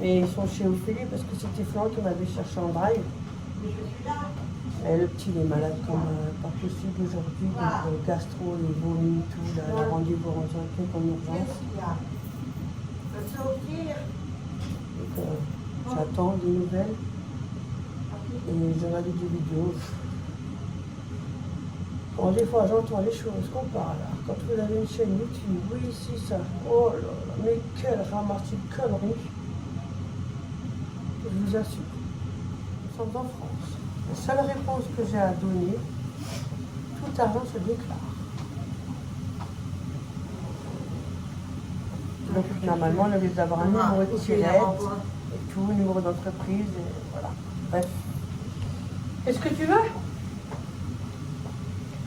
Mais ils sont chez Ophélie parce que c'était Florent qui m'avait cherché en drive. Et le petit il est malade comme pas possible aujourd'hui, donc gastro, les vomis, tout, là, la rendez-vous rentré un truc en urgence. Donc j'attends des nouvelles et je regarde des vidéos. Bon, des fois j'entends les choses qu'on parle. Quand vous avez une chaîne YouTube, oui, si ça, oh là là, mais quelle ramassis de conneries. Je vous assure, nous sommes en France. La seule réponse que j'ai à donner, tout argent se déclare. Donc normalement, on risque d'avoir un numéro de tirette et tout, numéro d'entreprise, et voilà. Bref. Qu'est-ce que tu veux?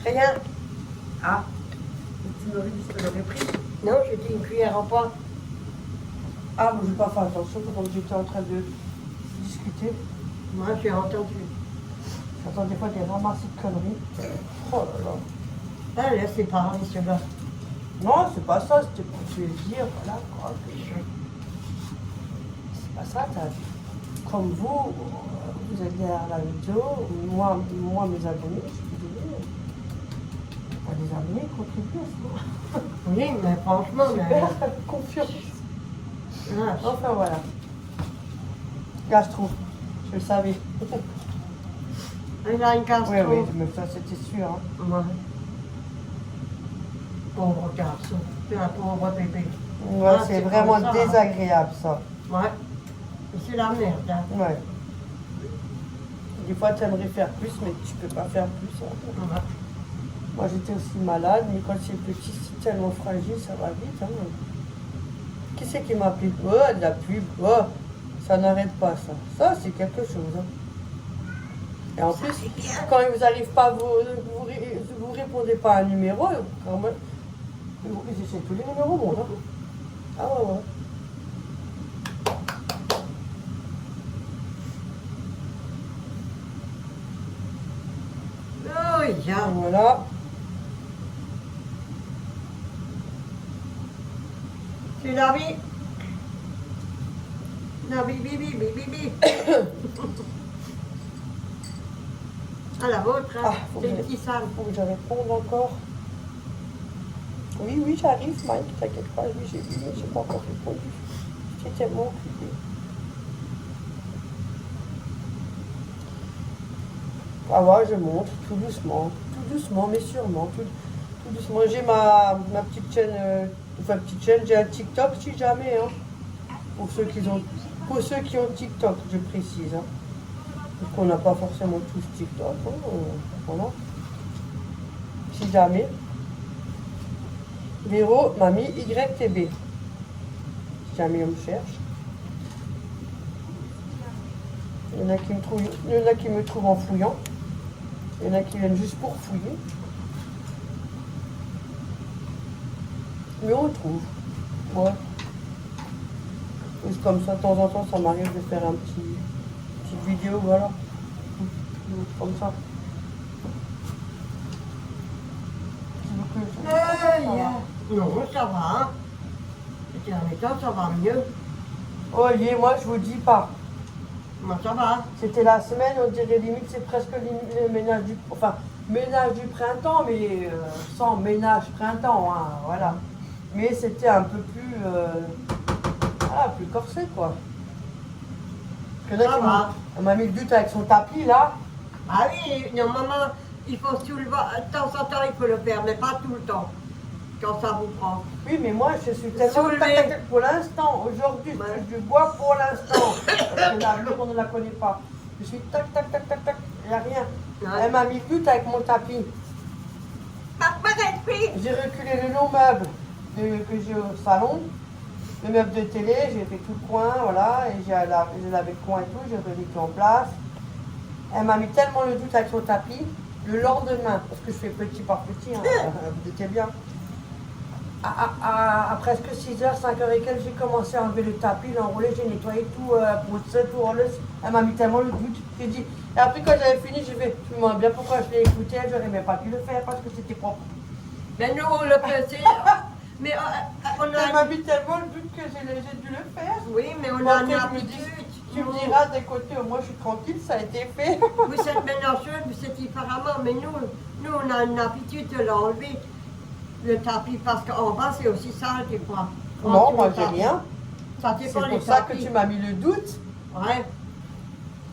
Rien. Ah, tu me dis que je l'aurais pris. Non, j'ai dit une cuillère en bois. Ah, mais je n'ai pas fait attention quand j'étais en train de discuter. Moi, j'ai entendu. J'entends des fois des ramassis de conneries. Oh là là. Ah, laissez parler, ceux-là. Non, c'est pas ça, c'était pour te dire, voilà, quoi. C'est pas ça, comme vous, vous êtes derrière la vidéo, moi mes abonnés, je suis désolée. Moi, les abonnés contribuent à ça. Oui, mais franchement, Super, confiance. Ah, Enfin, voilà. Gastro, je le savais. il a une gastro. Oui, oui, mais ça, c'était sûr. Hein. Ouais. Pauvre garçon. C'est un pauvre bébé. Ouais, Ah, c'est c'est vraiment comme ça, hein. désagréable, ça. Ouais. Et c'est la merde, hein. Ouais. Des fois, tu aimerais faire plus, mais tu peux pas faire plus. Hein. Ouais. Moi, j'étais aussi malade, mais quand c'est petit, c'est tellement fragile, ça va vite. Hein. Qui c'est qui m'a appelé? Oh, de la pub. Oh, ça n'arrête pas, ça. Ça, c'est quelque chose. Hein. Et en plus, quand il vous arrive pas, vous répondez pas à un numéro, quand même, ils essaient tous les numéros, bon. Hein. Ah ouais, ouais. Oh, il y a. Voilà. C'est la vie. La vie, bibi, bibi, bibi. À la vôtre, hein. Ah, faut C'est que une petite salle. Faut que je réponde encore. Oui, oui, j'arrive, Mike, t'inquiète pas, oui, j'ai vu, mais j'ai pas encore répondu. J'étais tellement occupée. Ah ouais, je montre, tout doucement, mais sûrement, tout doucement. J'ai ma petite chaîne, j'ai un TikTok si jamais, hein, pour ceux qui ont TikTok, je précise, hein. Parce qu'on n'a pas forcément tous TikTok, hein, voilà. Si jamais. Véro, mamie, YTB. Si jamais on me cherche. Il y en a qui me trouvent en fouillant. Il y en a qui viennent juste pour fouiller. Mais on trouve. Ouais. C'est comme ça, de temps en temps, ça m'arrive de faire petite vidéo, voilà. Comme ça. Non, ça va. Hein. Ces derniers temps, ça va mieux. Oh, moi, je vous dis pas. Moi, ça va. C'était la semaine, on dirait limite, c'est presque le ménage ménage du printemps, mais sans ménage printemps, hein, voilà. Mais c'était un peu plus, plus corsé, quoi. Parce que là, Ça va. on m'a mis le but avec son tapis, là. Ah oui, non, maman, il faut soulever. De temps en temps, il faut le faire, mais pas tout le temps. Quand ça vous prend. Oui, mais moi, je suis tellement... Soulever. Pour l'instant, aujourd'hui, je touche du bois pour l'instant. Parce que la mur, on ne la connaît pas. Je suis tac, tac, tac, tac, tac, il n'y a rien. Ouais. Elle m'a mis le but avec mon tapis. J'ai reculé le long meuble que j'ai au salon, le meuble de télé, j'ai fait tout le coin, voilà, et j'ai lavé le coin et tout, j'ai remis tout en place. Elle m'a mis tellement le doute avec son tapis, le lendemain, parce que je fais petit par petit, hein, vous étiez bien. À presque 6h, 5h et quelques, j'ai commencé à enlever le tapis, l'enrouler, j'ai nettoyé tout, pour tout enlever. Elle m'a mis tellement le doute, j'ai dit. Et après, quand j'avais fini, j'ai fait, je me demande bien pourquoi je l'ai écouté, j'aurais même pas pu le faire parce que c'était propre. Mais nous, on le faisait. Mais on Ça a... m'a mis tellement le but que j'ai dû le faire. Oui, mais on Bon, a après, une je me dis, habitude. tu me diras des côtés, au moins je suis tranquille, ça a été fait. Vous êtes ménageux, vous êtes différemment, mais nous on a une habitude de l'enlever, le tapis, parce qu'en bas c'est aussi sale des fois. Non, Entre moi le j'ai tapis. rien. Ça C'est dépend pour des ça que tapis. tu m'as mis le doute. Ouais.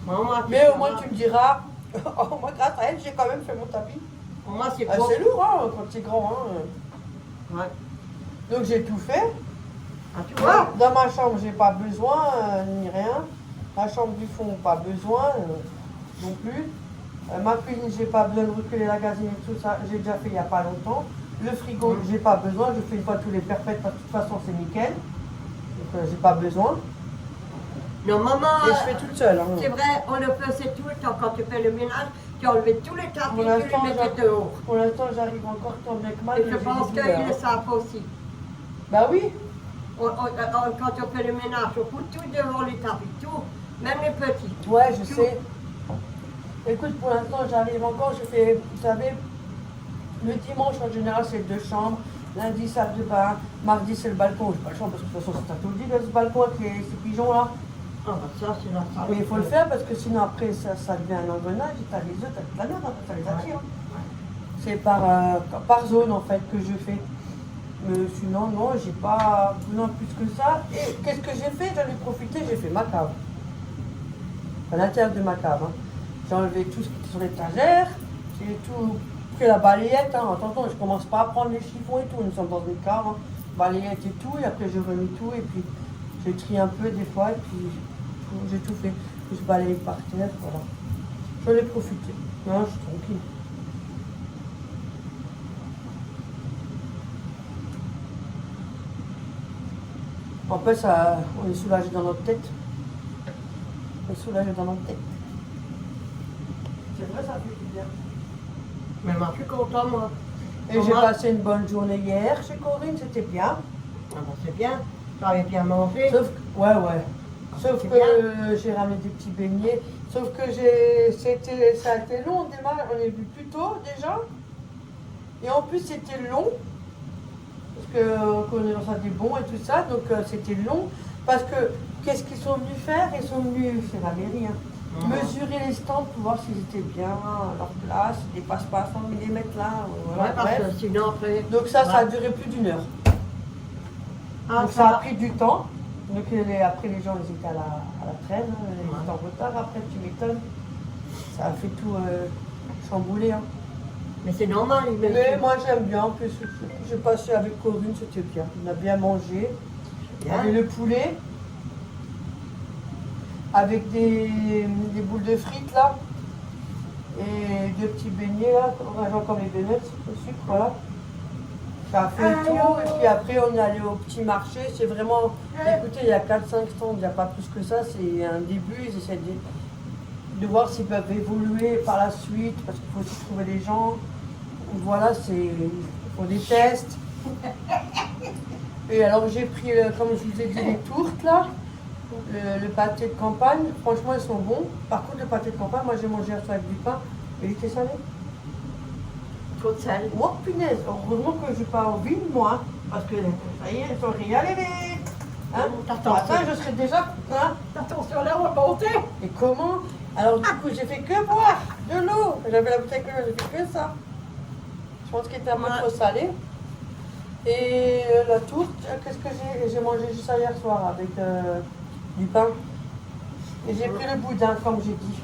Moi, Mais au moins tu me diras, oh, moi grâce à elle, j'ai quand même fait mon tapis. Pour moi c'est Ah, bon. c'est lourd hein, quand c'est grand. Hein. Ouais. Donc j'ai tout fait. Ah, tu vois? Dans ma chambre, j'ai pas besoin ni rien. La chambre du fond, pas besoin non plus. Ma cuisine, j'ai pas besoin de reculer la gazinière, tout ça, j'ai déjà fait il y a pas longtemps. Le frigo, j'ai pas besoin, je fais une fois tous les perfects parce que de toute façon c'est nickel. Donc j'ai pas besoin. Non, maman, Et je fais toute seule. Hein. c'est vrai, on le faisait tout le temps quand tu fais le ménage, tu enlevais tous les tapis, Pour tu l'instant, les mettais dehors. Pour l'instant, j'arrive encore tant bien que mal. Et mais je j'ai pense des qu'ils douleurs, le hein. savent aussi. Bah oui. Quand on fait le ménage, on fout tout devant les tapis, tout, même les petits. Ouais, je Tout. sais. Écoute, pour l'instant, j'arrive encore. Je fais, vous savez, le dimanche en général, c'est 2 chambres. Lundi, salle de bain. Mardi, c'est le balcon. J'ai pas le chambre parce que de toute façon, c'est à tout le dit, ce balcon avec ces pigeons là. Ah, bah ça, c'est la salle. Mais il faut le faire parce que sinon, après, ça devient un engrenage. Et t'as les œufs, t'as toute la merde, après, ça les attire. C'est par zone en fait que je fais. Mais sinon, non, j'ai pas besoin plus que ça. Et qu'est-ce que j'ai fait? J'en ai profité, j'ai fait ma cave. À l'intérieur de ma cave. Hein. J'ai enlevé tout ce qui était sur l'étagère. J'ai tout pris la balayette. Hein. Attention, je commence pas à prendre les chiffons et tout. Nous sommes dans une cave. Hein. Balayette et tout. Et après, je remis tout. Et puis, je trie un peu des fois. Et puis, j'ai tout fait. Je balaye par terre. Voilà. J'en ai profité. Non, je suis tranquille. En fait, ça, on est soulagé dans notre tête. On est soulagé dans notre tête. C'est vrai, ça fait du bien. Mais moi, je suis content, moi. Et j'ai passé une bonne journée hier chez Corinne, c'était bien. Ah bah, c'est bien. J'avais bien mangé. Sauf que, ouais. Sauf C'est que j'ai ramené des petits beignets. Sauf que ça a été long, on démarre, on est venu plus tôt déjà. Et en plus, c'était long. Parce qu'on est dans un des bons et tout ça, donc c'était long. Parce que, qu'est-ce qu'ils sont venus faire? Ils sont venus, c'est la mairie, hein, mesurer les stands pour voir s'ils étaient bien à leur place, ils ne dépassent pas 100 mm là. Voilà, Ouais, parce bref. que sinon, après. Donc ça a Ouais. duré plus d'1 heure. Ah, Donc ça a pris du temps. Donc après les gens ils étaient à la traîne, hein, ils étaient en retard, après tu m'étonnes. Ça a fait tout chambouler. Hein. Mais c'est normal, il me Mais moi j'aime bien, en plus j'ai passé avec Corinne, c'était bien. On a bien mangé. Il y avait le poulet avec des boules de frites là. Et 2 petits beignets là, comme les beignets au sucre, voilà. Ça a fait le tour et puis après on est allé au petit marché. C'est vraiment, écoutez, il y a 4-5 stands, il n'y a pas plus que ça, c'est un début. Ils essaient de voir s'ils peuvent évoluer par la suite parce qu'il faut aussi trouver des gens. Voilà, il faut des tests. Et alors j'ai pris, comme je vous ai dit, les tourtes là, le pâté de campagne. Franchement, ils sont bons. Par contre, le pâté de campagne, moi j'ai mangé un soir avec du pain. Il était salé. Trop de sel. Oh punaise, heureusement que je n'ai pas envie de moi, parce que ça y est, ils sont régalés les... Hein? Attends, je serais déjà... Hein? Attention, là, on va monter. Et comment? Alors du coup, j'ai fait que boire de l'eau. J'avais la bouteille que j'ai fait que ça. Je pense qu'il était un peu trop salé. Et la tourte, qu'est-ce que j'ai mangé juste ça hier soir avec du pain. Et j'ai pris le boudin, comme j'ai dit.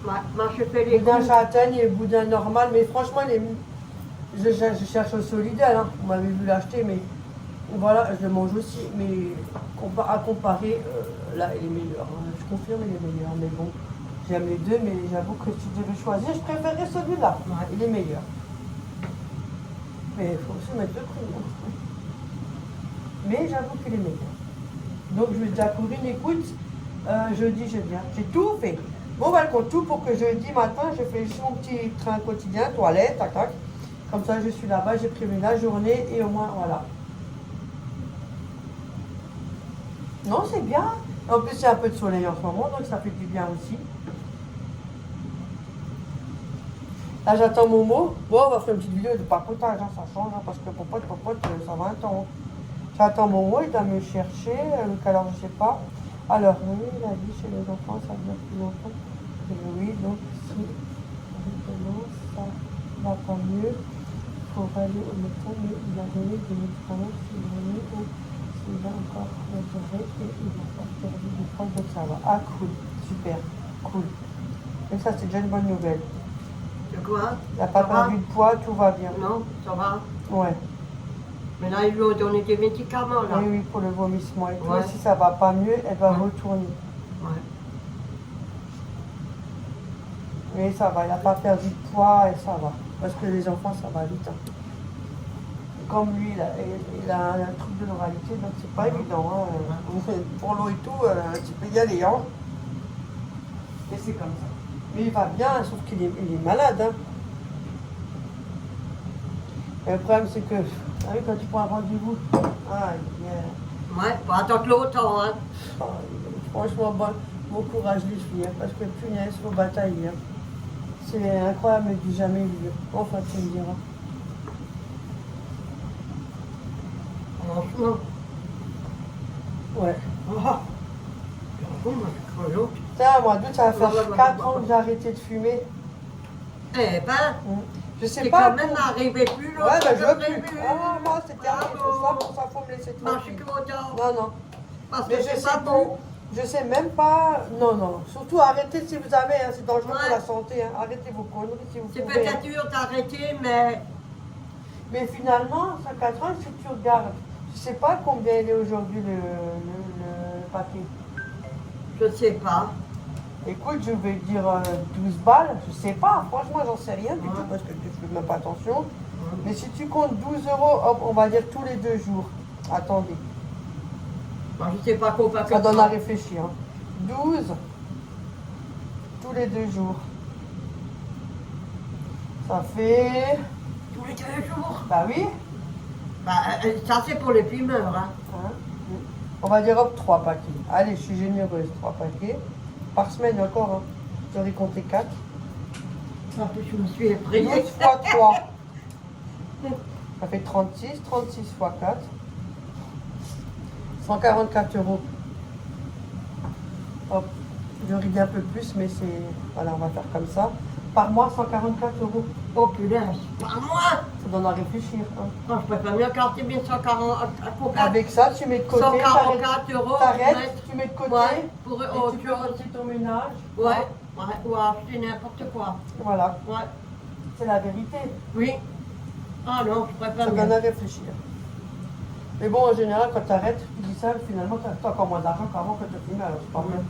Moi, je fais les Boudin coups. châtaigne et boudin normal, mais franchement, je cherche au Solidel, hein. Vous m'avez vu l'acheter, mais voilà, je le mange aussi, mais à comparer, là, il est meilleur. Hein. Je confirme, il est meilleur, mais bon, j'aime les deux, mais j'avoue que si je devais choisir, je préférerais celui-là. Ouais, il est meilleur. Mais il faut aussi mettre le prix. Hein. Mais j'avoue qu'il est meilleur. Donc je vais dire à Corinne, écoute, jeudi, je viens. J'ai tout fait. Mon balcon, tout pour que jeudi matin, je fais juste mon petit train quotidien, toilette, tac, tac. Comme ça, je suis là-bas, j'ai prévu la journée et au moins, voilà. Non, c'est bien. En plus, il y a un peu de soleil en ce moment, donc ça fait du bien aussi. Là, j'attends Momo. Bon, on va faire une petite vidéo de papotage, hein, ça change, hein, parce que popote, ça va un temps. J'attends Momo, il doit me chercher, alors je sais pas. Alors, oui, la vie chez les enfants, ça dure plus longtemps. Et oui, donc si maintenant ça va pas mieux, il faut aller au médecin, mais il a donné des médicaments s'il est ou s'il a encore duré et il n'a pas perdu du poids, donc ça va. Ah, cool, super, cool. Et ça, c'est déjà une bonne nouvelle. De quoi? Il n'a pas Ça va? perdu de poids, tout va bien. Non, ça va. Ouais. Mais là, ils lui ont donné des médicaments, là. Oui, oui, pour le vomissement et tout. Ouais. Et si ça va pas mieux, elle va Ouais. retourner. Ouais. Mais ça va, il n'a pas perdu de poids et ça va. Parce que les enfants, ça va vite. Hein. Comme lui, il a un truc de l'oralité, donc c'est pas évident. Hein. Pour l'eau et tout, tu peux y aller. Hein. Et c'est comme ça. Mais il va bien, sauf qu'il est malade. Hein. Et le problème, c'est que, ah oui, quand tu prends un rendez-vous, Ouais, faut attendre longtemps, hein. franchement, bon courage les filles, hein, parce que punaise, faut batailler. Hein. C'est incroyable du jamais vu. Enfin, tu me diras. Franchement. Ouais. Oh. Bon, moi, je crois l'autre. Tiens, moi, d'août, ça va faire Ouais. 4 ans que j'ai arrêté de fumer. Eh ben, Je sais c'est pas. quand même arrivé plus longtemps Ouais, bah, je que veux prévu. plus. Ah, moi, c'était terminé. Bravo. Ça, faut me laisser Moi, je suis tranquille. content. Non, non. Parce Mais que je c'est sais pas bon. plus. Je sais même pas. Non, non. Surtout arrêtez si vous avez. Hein, c'est dangereux Ouais. pour la santé. Hein. Arrêtez vos conneries si vous C'est pouvez. peut-être dur d'arrêter, mais Mais finalement, 104 ans, si tu regardes, je sais pas combien il est aujourd'hui le paquet. je sais pas. Écoute, je vais dire 12 balles, je sais pas, franchement, j'en sais rien du Ouais. tout parce que je fais même pas attention. Mais si tu comptes 12 euros, hop, on va dire tous les 2 jours. Attendez, Moi, je sais pas quoi ça donne à réfléchir. Hein. 12 tous les 2 jours. Ça fait. Tous les 2 jours. Bah oui. Bah, ça, c'est pour les fumeurs, hein. Hein. On va dire hop, 3 paquets. Allez, je suis généreuse, 3 paquets. Par semaine encore, hein. J'aurais compté 4. En plus, je me suis effrayée. 12 fois 3. Ça fait 36. 36 fois 4. 144 euros. Hop. J'aurais dit un peu plus, mais c'est. Voilà, on va faire comme ça. Par mois, 144 euros. Oh punaise, pas moi. Ça donne à réfléchir. Hein. Non, je préfère mieux quartier bien 140 à combien? Avec ça, tu mets de côté. 144 euros. T'arrêtes, tu mets de côté. Ouais, pour Et autre tu peux chose. aussi ton ménage. Ouais, ouais, ou acheter n'importe quoi. Voilà, Ouais, c'est la vérité. oui. Ah non, je préfère Ça mieux. donne à réfléchir. Mais bon, en général, quand tu arrêtes, tu dis ça, finalement, tu as encore moins d'argent qu'avant que tu fumais, alors c'est pas bien.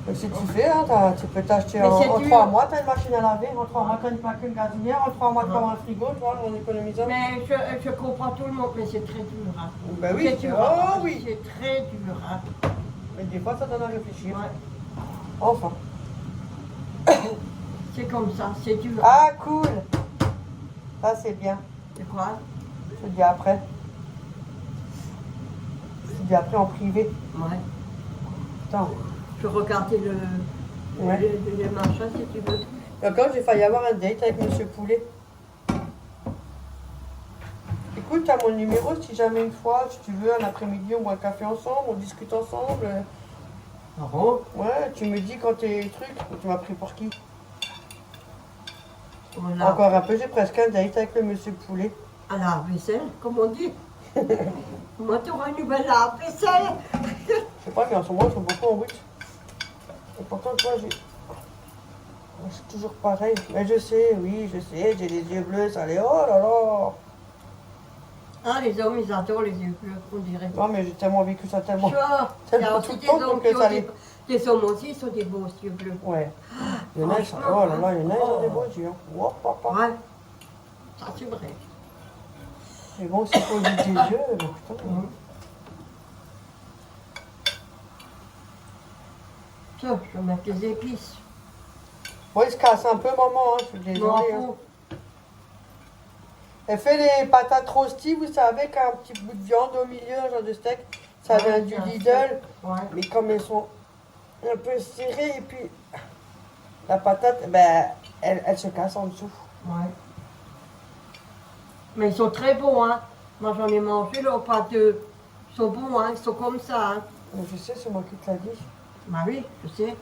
Donc si tu fais, hein, tu peux t'acheter Mais en c'est 3 dur. mois, tu as une machine à laver, en 3 mois, tu as une gazinière, en 3 mois, tu as un frigo, tu vois, en économisant. Mais je comprends tout le monde, mais c'est très dur. Hein. Ben oui, C'est dur. oh hein. oui. C'est très dur. Hein. Mais des fois, ça donne à réfléchir. Ouais. Enfin. C'est comme ça, c'est dur. Ah, cool. Ça, c'est bien. C'est quoi? Je te dis après. Je te dis après en privé. Ouais. Attends. Je peux regarder Ouais. le machin si tu veux. D'accord, j'ai failli avoir un date avec Monsieur Poulet. Écoute, tu as mon numéro si jamais une fois, si tu veux, un après-midi, on boit un café ensemble, on discute ensemble. Ah bon? Ouais, tu me dis quand t'es truc. Tu m'as pris pour qui? Voilà. Encore un peu, j'ai presque un date avec le Monsieur Poulet. À la vaisselle, comme on dit. Moi, tu auras une nouvelle lave-vaisselle. Je sais pas, mais en ce moment, ils sont beaucoup en route. Et pourtant, toi, c'est toujours pareil. Mais je sais, oui, je sais, j'ai les yeux bleus, ça allait. Oh là là! Ah, les hommes, ils adorent les yeux bleus, on dirait. Non, mais j'ai tellement vécu ça tellement. Tu vois, il y a Tellement aussi tout le des temps hommes que qui ça ont les. des hommes aussi, ils ont des beaux yeux bleus. Ouais. Il y en a, ils sont. Oh là là, il y en a, ils ont des beaux yeux. Oh, papa. Ouais, ça c'est vrai. Mais bon, c'est pour les yeux, putain. Ça, je vais mettre les épices. Bon, il se casse un peu, maman, hein, je suis Non, désolée. Hein. faut- Elle fait les patates roasties, vous savez, avec un petit bout de viande au milieu, un genre de steak. Ça vient du c'est un Lidl. steak. Ouais. Mais comme elles sont un peu serrées, et puis La patate, ben, elle se casse en dessous. Ouais. Mais ils sont très bons, hein. Moi, j'en ai mangé, leurs pâteux. Ils sont bons, hein. Ils sont comme ça, hein. Mais je sais, c'est moi qui te l'ai dit. Bah oui, je sais.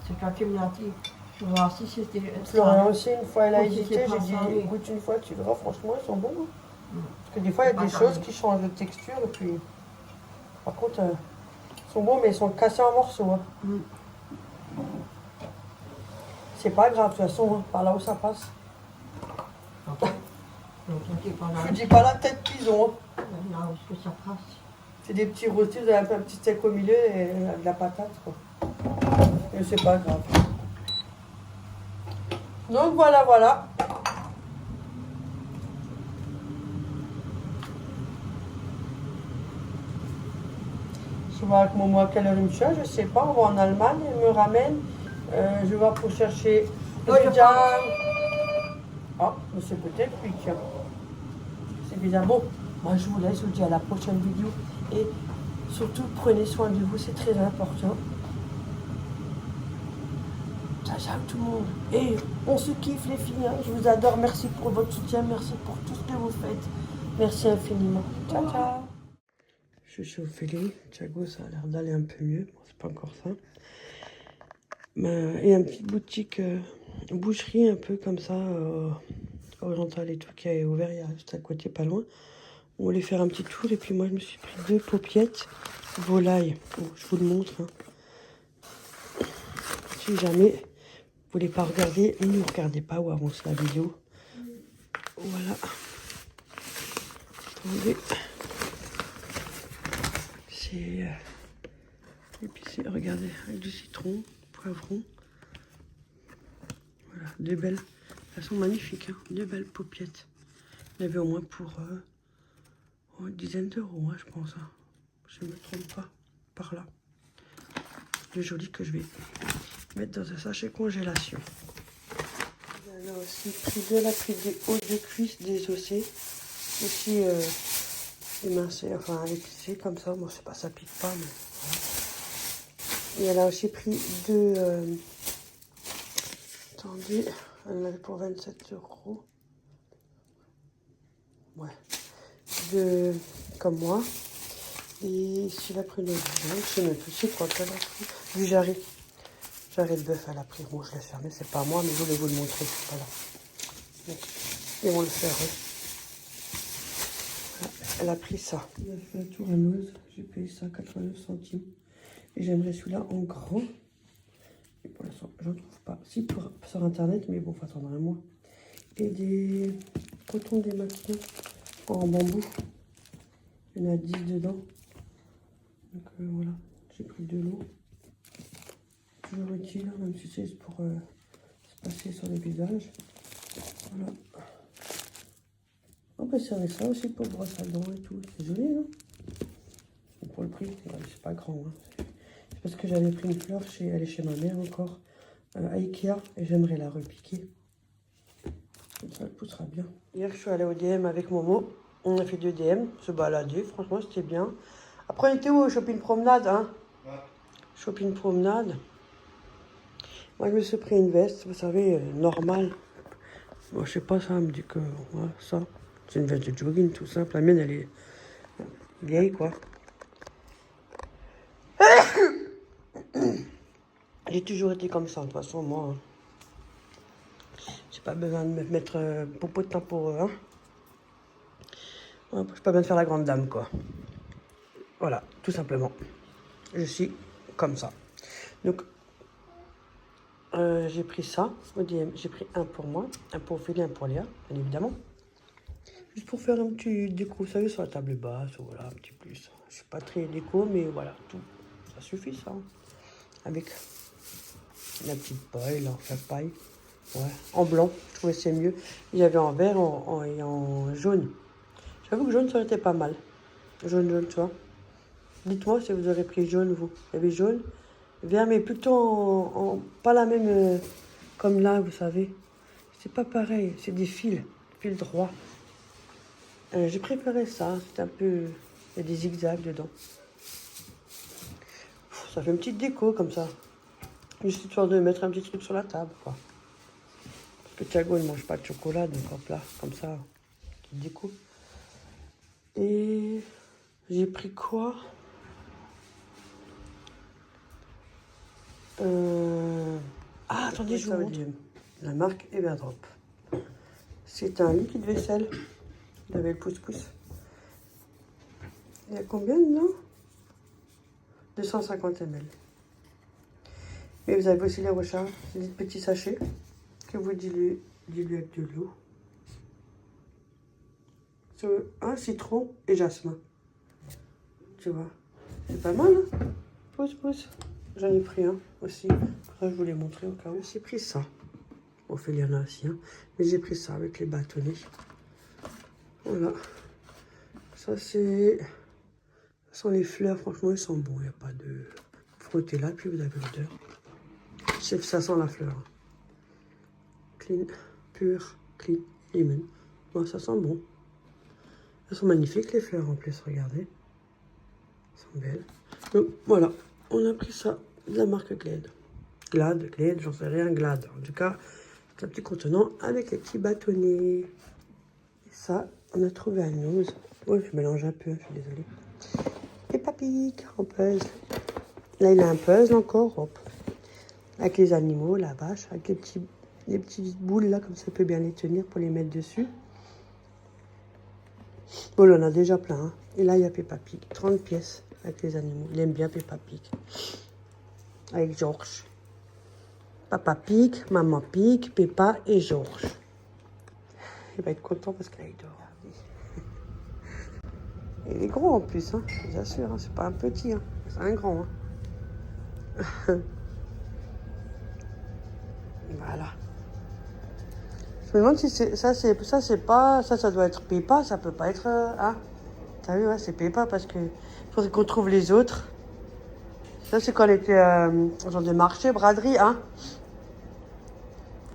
C'est toi qui me l'as dit. Je vais voir si c'était Florian aussi, une fois, elle a Aussi, hésité. c'est J'ai pas dit, salé. goûte une fois, tu verras, franchement, ils sont bons. Hein. Parce que des fois, il y a Pas des salé. choses qui changent de texture. Et puis, par contre, ils sont bons, mais ils sont cassés en morceaux. Hein. Mm. C'est pas grave, de toute façon, hein, par là où ça passe. Ok. Donc, ça, c'est pas Je là. dis pas la tête qu'ils ont. Hein. Là où est-ce que ça passe. C'est des petits rôtis, vous avez un peu un petit steak au milieu et de la patate, quoi. Et c'est pas grave. Donc voilà, voilà. Je vais voir avec Momo à quelle heure il me cherche, je sais pas, on va en Allemagne, il me ramène. Je vais voir pour chercher le Ouais, je jam. Ah, mais c'est peut-être lui, tiens. C'est bizarre. Bon, moi je vous laisse, je vous dis à la prochaine vidéo. Et surtout, prenez soin de vous, c'est très important. Ciao, ciao tout le monde. Et on se kiffe les filles, hein. Je vous adore, merci pour votre soutien, merci pour tout ce que vous faites. Merci infiniment. Ciao, ciao. Je suis chez Ophélie, Thiago, ça a l'air d'aller un peu mieux, bon, c'est pas encore ça. Et une petite boutique, boucherie un peu comme ça, orientale et tout, qui est ouvert, il y a juste à côté, pas loin. On voulait faire un petit tour et puis moi je me suis pris 2 paupiettes volaille. Bon, je vous le montre. Hein. Si jamais vous voulez pas regarder, ne regardez pas ou avancez la vidéo. Voilà. Attendez. C'est épicé, regardez, avec du citron, poivron. Voilà, 2 belles. Elles sont magnifiques, hein, 2 belles paupiettes. Il y avait au moins pour une dizaine d'euros, hein, je pense. Hein. Je ne me trompe pas, par là. Le joli que je vais mettre dans un sachet congélation. Elle a aussi pris des os de cuisse désossés. Aussi émincés, enfin épicés comme ça. Bon, c'est pas, ça pique pas, mais voilà. Et elle a aussi pris 2... attendez, elle en avait pour 27 euros. Ouais. Comme moi. Et si elle a pris le je sais même plus c'est quoi qu'elle a pris. Du jarret. Jarret de bœuf, elle a pris. Bon, je l'ai fermé, c'est pas moi, mais je voulais vous le montrer. Voilà. Donc, ils vont le faire. Hein. Voilà, elle a pris ça. Elle a fait un tour à Noise. J'ai payé ça 89 centimes. Et j'aimerais celui-là en grand. Et pour l'instant, je ne trouve pas. Si, sur internet, mais bon, il faut attendre un mois. Et des cotons démaquillants en bambou. Il y en a 10 dedans. Donc voilà, j'ai pris de l'eau. Toujours utile, hein, même si c'est pour se passer sur le visage. Voilà. On peut servir ça aussi pour brosse à dents et tout. C'est joli, hein. Et pour le prix, c'est pas grand. Hein. C'est parce que j'avais pris une fleur, elle est chez ma mère encore, à Ikea, et j'aimerais la repiquer. Comme ça, elle poussera bien. Hier, je suis allée au DM avec Momo. On a fait 2 DM, se balader, franchement, c'était bien. Après, on était où? Au shopping promenade, hein? Ouais. Shopping promenade. Moi, je me suis pris une veste, vous savez, normale. Moi, je sais pas, ça me dit que... Ouais, ça. C'est une veste de jogging, tout simple. La mienne, elle est vieille, quoi. J'ai toujours été comme ça, de toute façon, moi. J'ai pas besoin de me mettre beaucoup de temps pour eux, hein. Ouais, j'ai pas besoin de faire la grande dame, quoi. Voilà, tout simplement. Je suis comme ça. Donc, j'ai pris ça au DM. J'ai pris un pour moi, un pour Ophélie, un pour Léa, bien évidemment. Juste pour faire un petit déco, vous savez, sur la table basse, voilà, un petit plus. Je suis pas très déco, mais voilà, tout. Ça suffit, ça. Avec la petite paille, là, enfin paille. Ouais, en blanc, je trouvais que c'est mieux. Il y avait en vert et en jaune. J'avoue que jaune, ça aurait été pas mal. Jaune, tu vois. Dites-moi si vous aurez pris jaune, vous. Il y avait jaune, vert, mais plutôt pas la même comme là, vous savez. C'est pas pareil, c'est des fils droits. J'ai préféré ça, c'est un peu... Il y a des zigzags dedans. Ça fait une petite déco comme ça. Juste histoire de mettre un petit truc sur la table, quoi. Parce que Thiago, il ne mange pas de chocolat, donc hop là, comme ça, petite déco. Et j'ai pris quoi? Ah, attendez, je vous montre. La marque Everdrop. C'est un liquide vaisselle. Vous avez le pouce-pouce. Il y a combien dedans? 250 ml. Et vous avez aussi les recharges. C'est des petits sachets que vous diluez avec de l'eau. Un citron et jasmin. Tu vois. C'est pas mal, hein? Pouce-pouce. J'en ai pris un aussi. Ça, je vous l'ai montré au cas où. J'ai pris ça. Ophélie en a aussi, hein. Mais j'ai pris ça avec les bâtonnets. Voilà. Ça, c'est... Ce sont les fleurs. Franchement, ils sont bons. Il n'y a pas de... Frottez là, puis vous avez l'odeur. Ça sent la fleur. Clean, pur, clean, lemon. Bon, ça sent bon. Elles sont magnifiques, les fleurs en plus, regardez. Elles sont belles. Donc, voilà. On a pris ça de la marque Glade. Glade, j'en sais rien, Glade. En tout cas, c'est un petit contenant avec les petits bâtonnets. Et ça, on a trouvé un news. Ouais, je mélange un peu, je suis désolée. Et Papique en puzzle. Là, il a un puzzle encore, hop. Avec les animaux, la vache, avec les petites boules là, comme ça, peut bien les tenir pour les mettre dessus. Bon, là, on a déjà plein. Hein. Et là, il y a Peppa Pig, 30 pièces avec les animaux. Il aime bien Peppa Pig. Avec Georges. Papa Pig, Maman Pig, Peppa et Georges. Il va être content parce qu'il dort. Il est gros en plus, hein, je vous assure. Hein. C'est pas un petit, hein. C'est un grand. Hein. Voilà. Je me demande si ça doit être Peppa, ça peut pas être, hein. T'as vu, ouais, c'est Peppa parce que il faudrait qu'on trouve les autres. Ça, c'est quand on était genre de marché, braderie, hein.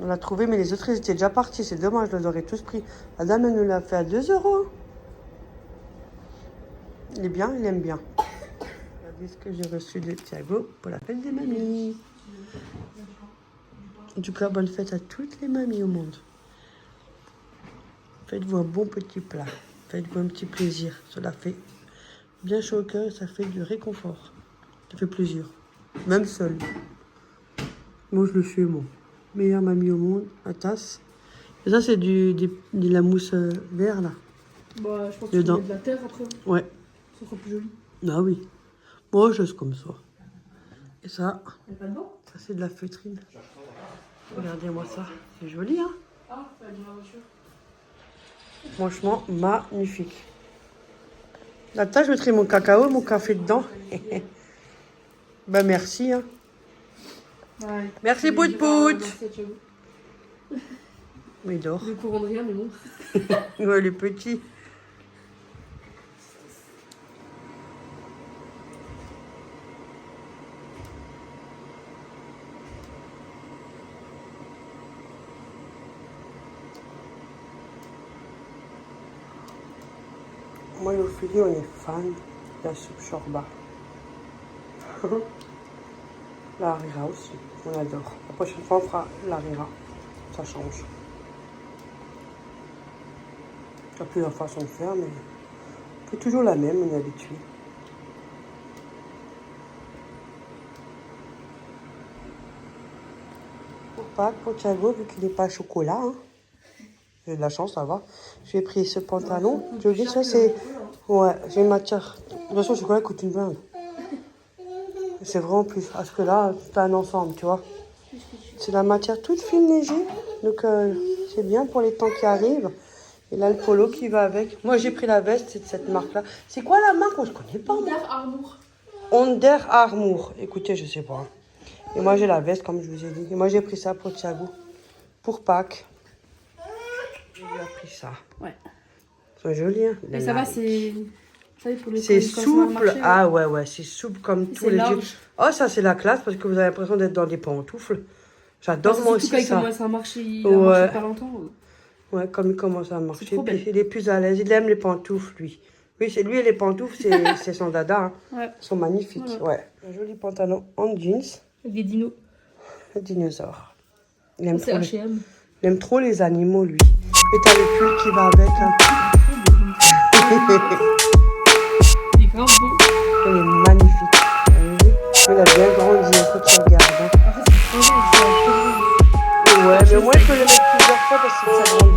On l'a trouvé, mais les autres, ils étaient déjà partis. C'est dommage, je les aurais tous pris. La dame, elle nous l'a fait à 2 €. Il est bien, il aime bien. Regardez ce que j'ai reçu de Thiago pour la fête des mamies. En tout cas, bonne fête à toutes les mamies au monde. Faites-vous un bon petit plat. Faites-vous un petit plaisir. Cela fait bien chaud au cœur et ça fait du réconfort. Ça fait plaisir. Même seul. Moi, je le suis, moi. Meilleure mamie au monde, la tasse. Et ça, c'est de la mousse vert, là. Bah, je pense que tu mets de la terre après. Ouais. Ça sera plus joli. Ah oui. Moi, je suis comme ça. Et ça, Il n'y a pas de banc? ça c'est de la feutrine. Regardez-moi ça. C'est joli, hein? Ah, ça va dans la voiture. Franchement, magnifique. Là, je mettrai mon cacao et mon café dedans. Ben, merci, hein. Ouais. Merci, Pout Pout. Mais il dort. Le courant de rien, mais bon. Ouais, il est petit. Moi et Ophélie, on est fan de la soupe shorba. La harira aussi, on adore. La prochaine fois, on fera la harira. Ça change. Il y a plusieurs façons de faire, mais c'est toujours la même, on est habitué. Pour Pâques, pour Thiago, vu qu'il n'est pas chocolat, hein. J'ai de la chance, ça va. J'ai pris ce pantalon. Je dis ça, c'est... Ouais, j'ai une matière. De toute façon, le chocolat coûte une blinde. C'est vraiment plus. Parce que là, c'est un ensemble, tu vois. C'est la matière toute fine, léger. Donc, c'est bien pour les temps qui arrivent. Et là, le polo qui va avec. Moi, j'ai pris la veste, c'est de cette marque-là. C'est quoi la marque? Je connais pas, moi. Under Armour. Under Armour. Écoutez, je sais pas. Et moi, j'ai la veste, comme je vous ai dit. Et moi, j'ai pris ça pour Thiago. Pour Pâques. J'ai pris ça. Ouais. C'est joli, hein. Et ça va, c'est... C'est souple. Ah ouais, c'est souple comme tous les yeux. Oh, ça, c'est la classe parce que vous avez l'impression d'être dans des pantoufles. J'adore moi aussi ça. Surtout quand il commence à marcher, il a marché pas longtemps. Ouais, comme il commence à marcher. Trop belle. Il est plus à l'aise. Il aime les pantoufles, lui. Oui, c'est lui et les pantoufles, c'est son dada. Hein. Ouais. Ils sont magnifiques, voilà. ouais. Un joli pantalon en jeans. Avec des dinos. Un dinosaure. Il aime, C'est trop H&M. il aime trop les animaux, lui. Et t'as le pull qui va avec. Hein. Il est grave beau. Il est magnifique. Il a bien grandi, il faut que tu regardes. Hein. Ouais, mais moi, je peux le mettre plusieurs fois parce que ça grandit.